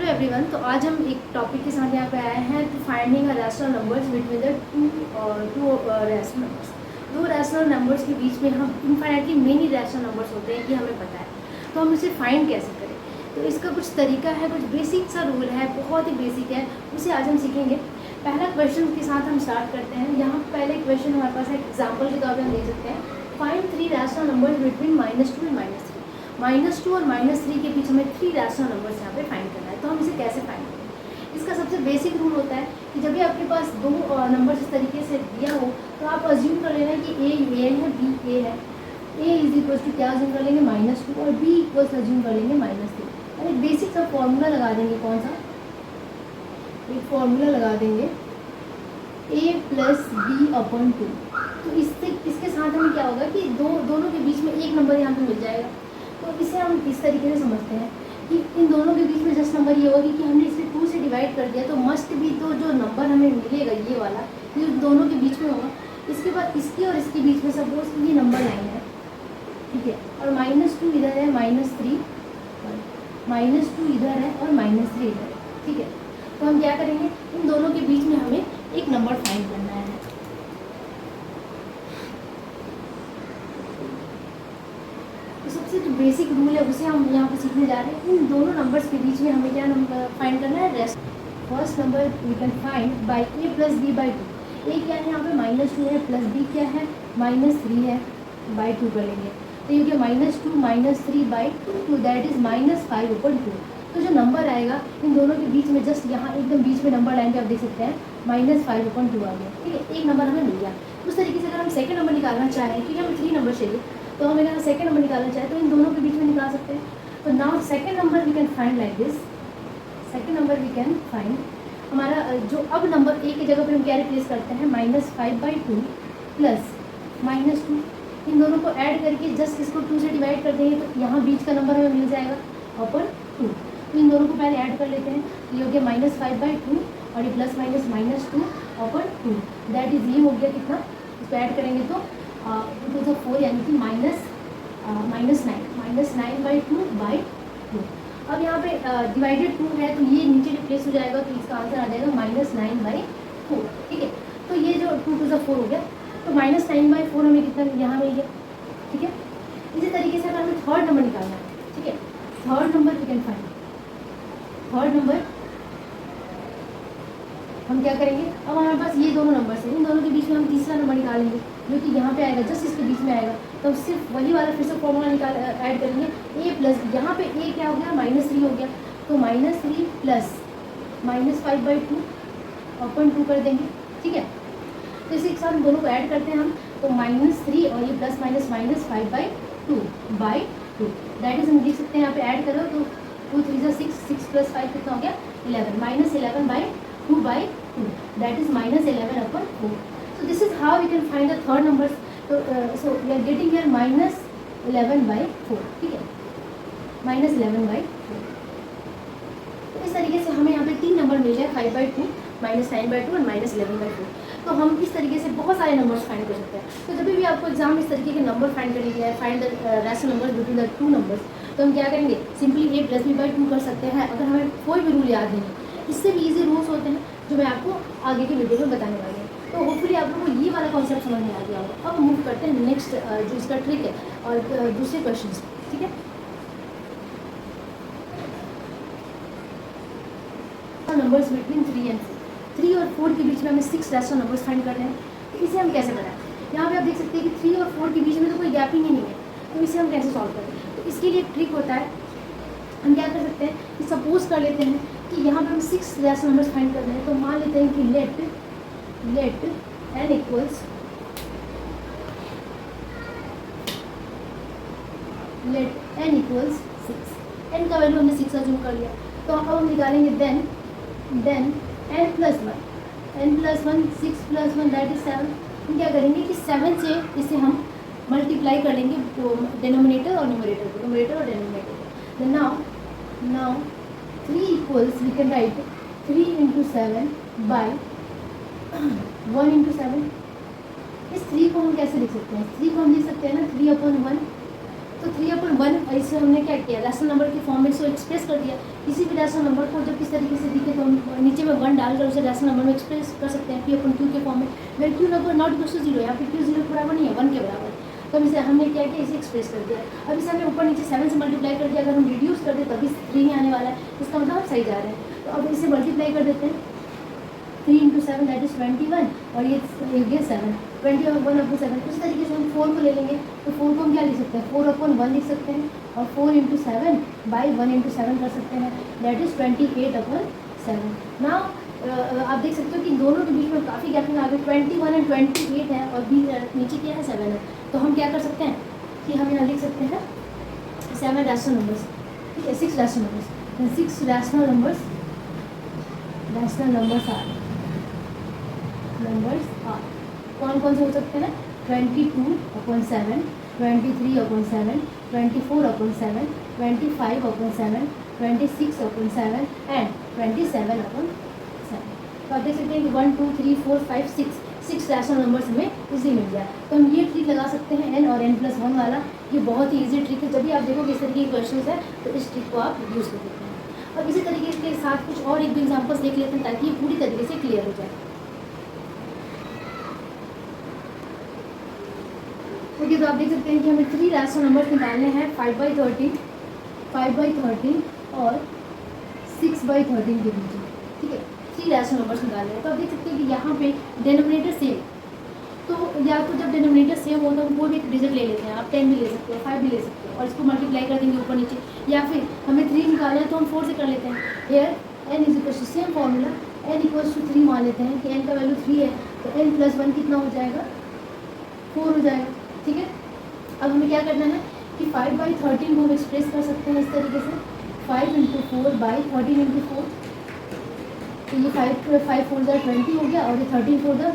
Hello everyone. तो आज हम एक टॉपिक के साथ यहाँ पे आए हैं to finding a rational numbers between the two rational numbers. दो रैशनल नंबर्स के बीच में हम इनफाइनाइटली मेनी रैशनल नंबर्स होते हैं, ये हमें पता है। तो हम इसे फाइंड कैसे करें, तो इसका कुछ तरीका है, कुछ बेसिक सा रूल है, बहुत ही बेसिक है, उसे आज हम सीखेंगे। पहला क्वेश्चन के साथ हम स्टार्ट करते हैं। यहाँ पहले क्वेश्चन हमारे पास है, एग्जाम्पल के तौर पर हम देख सकते हैं, find three rational numbers between -2 and -3। -2 और -3 के बीच हमें थ्री रैशनल नंबर्स यहाँ पे फाइंड करना है। तो हम इसे कैसे फाइंड करें? इसका सबसे बेसिक रूल होता है कि जब भी आपके पास दो नंबर्स इस तरीके से दिया हो तो आप अज्यूम कर लेना कि ए है, बी ए है। ए इज इक्वल टू क्या अज्यूम कर लेंगे, -2, और बी इक्वल्स अज्यूम कर लेंगे -3। और एक बेसिक सा फॉर्मूला लगा देंगे। कौन सा? एक फॉर्मूला लगा देंगे, a + b/2। तो इसके साथ हमें क्या होगा कि दोनों के बीच में एक नंबर यहाँ पे मिल जाएगा। तो इसे हम इस तरीके से समझते हैं कि इन दोनों के बीच में जस्ट नंबर ये होगा कि हमने इसे 2 से डिवाइड कर दिया, तो मस्ट भी तो जो नंबर हमें मिलेगा ये वाला, ये दोनों के बीच में होगा। इसके बाद इसकी और इसके बीच में सपोज ये नंबर लाइन है, ठीक है, और -2 इधर है, -3, -2 इधर है और -3 इधर है, ठीक है। तो हम क्या करेंगे, इन दोनों के बीच में हमें एक नंबर फाइंड करना है। तो सबसे जो बेसिक रूल है उसे हम यहाँ पे सीखने जा रहे हैं। इन दोनों नंबर्स के बीच में हमें क्या नंबर फाइंड करना है, rest. First number we can find by a + b/2। A क्या है यहाँ पे, -2 है, प्लस बी क्या है, -3 है, /2 कर लेंगे। तो ये क्या, -2 - 3/2, दैट इज -5/2। तो जो नंबर आएगा इन दोनों के बीच में, जस्ट यहाँ एकदम बीच में नंबर लाइन पे आप देख सकते हैं -5/2 आ गया, ठीक है। एक नंबर हमें मिल गया। उस तरीके से अगर हम सेकंड नंबर निकालना चाहें, क्योंकि हमें 3 नंबर चाहिए, तो हम अगर सेकंड नंबर निकालना चाहें तो इन दोनों के बीच में निकाल सकते हैं। तो now second number we can find like this. Second number we can find, हमारा जो अब नंबर ए की जगह पर हम क्या रिप्लेस करते हैं, -5/2 प्लस -2। इन दोनों को ऐड करके जस्ट इसको 2 से डिवाइड कर देंगे, तो यहाँ बीच का नंबर हमें मिल जाएगा अपन 2। तो इन दोनों को पहले ऐड कर लेते हैं। ये हो गया -5/2 और ये +- -2/2, दैट इज ये हो गया कितना, इसको ऐड करेंगे तो 2 to 4 यानी कि -9/2/2। अब यहाँ पे डिवाइडेड 2 है तो ये नीचे रिप्लेस हो जाएगा, तो इसका आंसर आ जाएगा -9/4, ठीक है। तो ये जो 2 to 4 हो गया, तो -9/4 हमें कितना यहाँ मिल गया, ठीक है। इसी तरीके से अगर हमें थर्ड नंबर निकालना है, ठीक है, third number we can find. Third number हम क्या करेंगे, अब हमारे पास ये दोनों नंबर्स हैं, इन दोनों के बीच में हम तीसरा नंबर निकालेंगे जो कि यहाँ पे आएगा, जस्ट इसके बीच में आएगा। तो सिर्फ वही वाला फिर से फॉर्मूला निकाल ऐड करेंगे, a + यहाँ पे a क्या हो गया, -3 हो गया, तो -3 प्लस -5/2/2 कर देंगे, ठीक है। तो इसी के साथ दोनों को ऐड करते हैं हम, तो -3 और ये प्लस माइनस -5/2/2, दैट इज हम लिख सकते हैं यहाँ पे ऐड करो तो 2 3 6, 6 + 5 कितना हो गया, 11, -11/2/2, that is -11/4। So this is how we can find the third numbers. So we are getting here -11/4, ठीक है, -11/4। तो इस तरीके से हमें यहाँ पे 3 नंबर मिल जाए, 5/2, -9/2 और -11/4। तो हम इस तरीके से बहुत सारे नंबर्स फाइंड कर सकते हैं। तो जब भी आपको एग्जाम इस तरीके के नंबर फाइंड करने दिया है, find the rational number between the two numbers, तो हम क्या करेंगे, सिंपली a + b/2 कर सकते हैं, अगर हमें कोई भी रूल याद नहीं है। इससे भी ईजी रूल्स होते हैं जो मैं आपको आगे की वीडियो में बताने वाली हूँ। तो होपफुली आप लोगों को ये वाला कॉन्सेप्ट समझ में आ गया होगा। अब मूव करते हैं नेक्स्ट जो इसका ट्रिक है और दूसरे क्वेश्चन, ठीक है। नंबर्स बिटवीन 3 and 4, 3 और 4 के बीच में हमें 6 रैशनल नंबर्स फाइंड करने हैं। तो इसे हम कैसे बनाएं, यहाँ पे आप देख सकते हैं कि 3 और 4 के बीच में तो कोई गैपिंग ही नहीं है, तो इसे हम कैसे सॉल्व करें। तो इसके लिए एक ट्रिक होता है, हम क्या कर सकते हैं कि सपोज कर लेते हैं कि यहाँ पे हम 6 रैशनल नंबर्स फाइंड करने हैं। तो मान लेते हैं कि लेट n इक्वल्स -6, n का वैल्यू हमने 6 अज्यूम कर लिया। तो अब हम निकालेंगे देन n + 1, 6 + 1 दैट इज 7। हम क्या करेंगे कि 7 से इसे हम मल्टीप्लाई कर लेंगे, डिनोमिनेटर और न्यूमरेटर को, न्यूमरेटर और डिनोमिनेटर को। Then now 3 equals, we can write 3 × 7 by 1 × 7। इस 3 को हम कैसे लिख सकते हैं, 3 को हम लिख सकते हैं ना 3/1, तो 3/1 ऐसे हमने क्या किया, रैशनल नंबर के फॉर्म में इसको एक्सप्रेस कर दिया। किसी भी रैशनल नंबर को जब किस तरीके से दिखे तो हम नीचे में 1 डालकर उसे रैशनल नंबर में एक्सप्रेस कर सकते हैं P/Q के फॉर्म में। Where Q number not equal to 0, यहाँ पे Q 0 के बराबर नहीं है, 1 के बराबर। तो हम इसे हमने क्या किया, इसे एक्सप्रेस कर दिया। अब इसे हमने ऊपर नीचे 7 से मल्टीप्लाई कर दिया। अगर हम रिड्यूस कर दे तभी 3 ही आने वाला है, इसका मतलब हम सही जा रहे हैं। तो अब इसे मल्टीप्लाई कर देते हैं। 3 × 7 दैट इज 21 और ये 7, 21/7। उस तरीके से हम 4 को ले लेंगे तो 4 को हम क्या लिख सकते हैं, 4/1 लिख सकते हैं और 4 × 7 बाई 1 × 7 कर सकते हैं, दैट इज 28/7। नाउ आप देख सकते हो कि दोनों के बीच में काफ़ी गैपिंग आ गई, 21 और 28 है और नीचे क्या है 7 है। तो हम क्या कर सकते हैं कि हम यहाँ लिख सकते हैं 7 रैशनल नंबर्स, ठीक है, 6 rational numbers. 6 rational numbers are कौन कौन से हो सकते हैं, 22/7, 23/7, 24/7, 25/7, 26/7 एंड 27/7। तो आप देख सकते हैं कि 1 2 3 4 5 6 रैशनल नंबर्स हमें इजी मिल गया। तो हम ये ट्रिक लगा सकते हैं n और n+1 वाला। ये बहुत ही ईजी ट्रिक है, जब भी आप देखोगे इस तरीके के क्वेश्चन है तो इस ट्रिक को आप यूज़ कर सकते हैं। अब इसी तरीके के साथ कुछ और एक एग्जाम्पल्स देख लेते हैं ताकि ये पूरी तरीके से क्लियर हो जाए। ओके, तो आप देख सकते हैं कि हमें 3 रैशनल नंबर्स निकालने हैं, 5/13, 5/13 और 6/13 के बीच, ठीक है। 3 रैशनल नंबर्स निकालने हैं। तो आप देख सकते हैं कि यहाँ पे डिनोमिनेटर सेम, तो या तो जब डिनोमिनेटर सेम हो तो हम कोई भी एक डिजिट ले लेते हैं, आप 10 भी ले सकते हो, 5 भी ले सकते हो और इसको मल्टीप्लाई कर देंगे ऊपर नीचे। या फिर हमें 3 निकालना है तो हम 4 से कर लेते हैं। Here n is equal to same formula, n equals to 3 मान लेते हैं कि n का वैल्यू 3 है तो n+1 कितना हो जाएगा, 4 हो जाएगा, ठीक है। अब हमें क्या करना है कि 5/13 को हम एक्सप्रेस कर सकते हैं इस तरीके से, 5 × 4/13 × 4। तो ये 5 4 20 हो गया और ये 13 4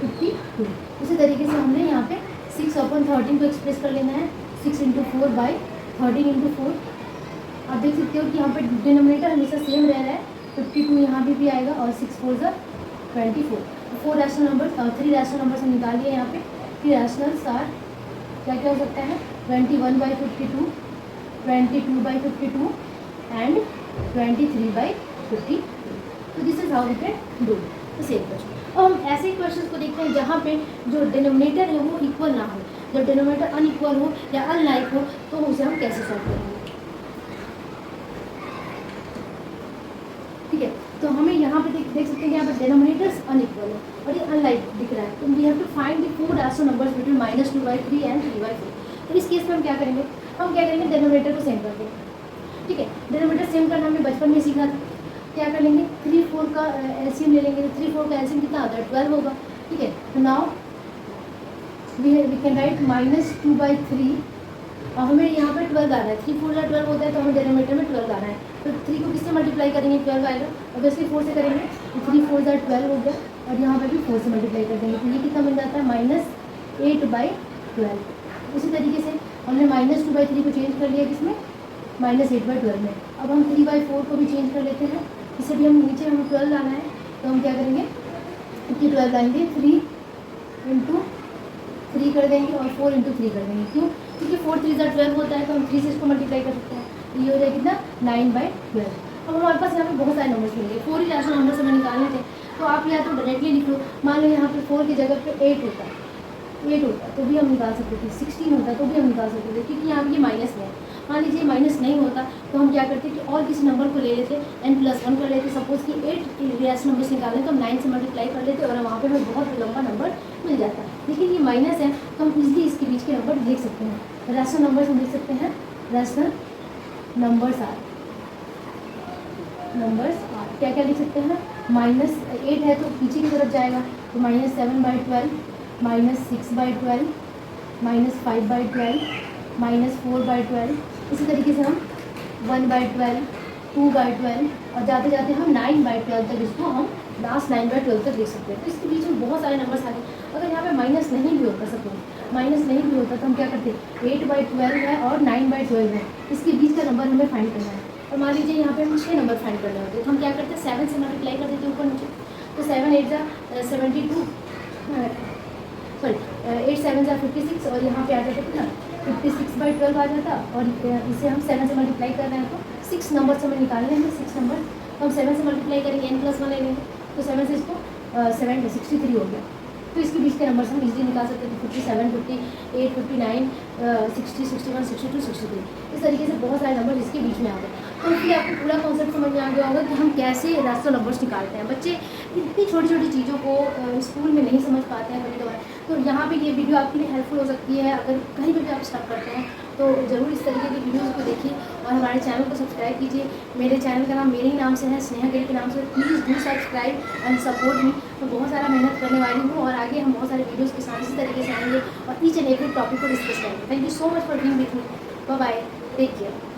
52। उसी तरीके से हमने यहाँ पे 6/13 को एक्सप्रेस कर लेना है, 6 × 4/13 × 4। आप देख सकते हो कि यहाँ पे डिनोमिनेटर हमेशा सेम रह रहा है, 52 यहाँ भी आएगा और 6 4 24। 4 रैशनल नंबर्स और 3 रैशनल नंबर्स हम निकाल लिए यहाँ पे। 3 रैशनल्स आर क्या क्या हो सकता है, 21/52, 22/52 एंड 23/52। तो this is how we can do the same question. अब हम ऐसे क्वेश्चंस को देखते हैं जहाँ पे जो डिनोमिनेटर है वो इक्वल ना हो, जब डिनोमिनेटर अनइक्वल हो या अनलाइक हो तो उसे हम कैसे सॉल्व करेंगे, ठीक है। तो हमें यहाँ पे देख सकते हैं कि यहाँ पे डिनोमिनेटर्स अनइक्वल है और ये अनलाइक दिख रहा है। तो we have to find the 4 rational numbers between -2/3 and 3/4। तो इस केस में हम क्या करेंगे, डिनोमिनेटर को सेम कर देंगे, ठीक है। डिनोमिनेटर सेम करना हमने बचपन में सीखा था। क्या कर लेंगे, 3 4 का एलसीएम ले लेंगे। 3 4 का एलसीएम कितना होता है, 12 होगा, ठीक है। तो नाउ वी कैन राइट -2/3 और हमें यहाँ पे 12 आ रहा है, 3 4 12 होता है तो हमें डिनोमिनेटर में 12 आ रहा है। तो 3 को किससे मल्टीप्लाई करेंगे, 12 आएगा, ऑब्वियसली 4 से करेंगे तो 3 4 12 हो गया और यहाँ पे भी 4 से मल्टीप्लाई कर देंगे तो ये कितना मिल जाता है, -8/12। उसी तरीके से हमने -2/3 को चेंज कर लिया किसमें, -8/12 में। अब हम 3/4 को भी चेंज कर लेते हैं, इसे भी हम नीचे हमें 12 लाना है तो हम क्या करेंगे कि 12 लाएंगे, 3 × 3 कर देंगे और 4 × 3 कर देंगे। क्यों, क्योंकि 4 3 12 होता है तो हम 3 से इसको मल्टीप्लाई कर सकते हैं। तो ये हो जाएगा कितना, 9/12। अब हमारे पास यहाँ पे बहुत सारे नंबर्स मिलेंगे, 4 ही रैशनल नंबर्स हमें निकालने थे। तो आप या तो डायरेक्टली लिख लो, मान लो यहाँ पे 4 की जगह पे 8 होता तो भी हम निकाल सकते थे, 16 होता तो भी हम निकाल सकते थे, क्योंकि यहाँ पे ये माइनस है। मान लीजिए माइनस नहीं होता तो हम क्या करते कि और किसी नंबर को ले लेते, n+1 कर लेते। सपोज कि 8 रैशनल नंबर्स निकालने तो हम 9 से मल्टीप्लाई कर लेते और वहाँ पे हमें बहुत लंबा नंबर मिल जाता। लेकिन ये माइनस है तो हम इजली इसके बीच के नंबर देख सकते हैं। रैशनल नंबर्स हम देख सकते हैं, रैशनल नंबर्स आर क्या क्या लिख सकते हैं, -8 है तो पीछे की तरफ जाएगा तो -7/12, -6/12, -5/12, -4/12। इसी तरीके से हम 1/12, 2/12 और जाते जाते हम 9/12 तक इसको हम लास्ट 9/12 तक देख सकते हैं। तो इसके बीच में बहुत सारे नंबर्स आ गए। अगर यहाँ पे माइनस नहीं भी होता, सपोज माइनस नहीं भी होता तो हम क्या करते, 8/12 है और 9/12 है, इसके बीच का नंबर हमें फाइंड करना है। और मान लीजिए यहाँ पे हम 6 नंबर फाइंड करने होते हैं तो हम क्या करते हैं, 7 से मल्टीप्लाई कर देते हैं ऊपर नीचे। तो 7 8 72, सॉरी 8 7 जा 56 और यहाँ पे आ जाता कितना 56/12 आ जाता। और इसे हम 7 से मल्टीप्लाई कर रहे हैं तो 6 नंबर से हमें निकालने हैं। 6 नंबर तो हम 7 से मल्टीप्लाई करेंगे, n+1 ले लेंगे तो 7 से इसको 63 हो गया। तो इसके बीच के नंबर से हम इजीली निकाल सकते हैं। 57 58 59 60 61 62 63 इस तरीके से बहुत सारे नंबर इसके बीच में आ गए। तो फिर आपको पूरा कॉन्सेप्ट समझ में आ गया होगा कि हम कैसे रैशनल नंबर्स निकालते हैं। बच्चे इतनी छोटी छोटी चीज़ों को स्कूल में नहीं समझ पाते हैं कभी कभार, तो यहाँ पे ये वीडियो आपके लिए हेल्पफुल हो सकती है। अगर कहीं भी आप स्टार्ट करते हैं तो ज़रूर इस तरीके की वीडियोज़ को देखिए और हमारे चैनल को सब्सक्राइब कीजिए। मेरे चैनल का नाम मेरे ही नाम से है, स्नेहा गिरी के नाम से। Please do subscribe and support me. मैं बहुत सारा मेहनत करने वाली हूँ और आगे हम बहुत सारे वीडियोज़ के साथ इसी तरीके से आएंगे और ईच एंड एवरी टॉपिक को डिस्कस करेंगे। Thank you so much for being with me. Bye bye, take care.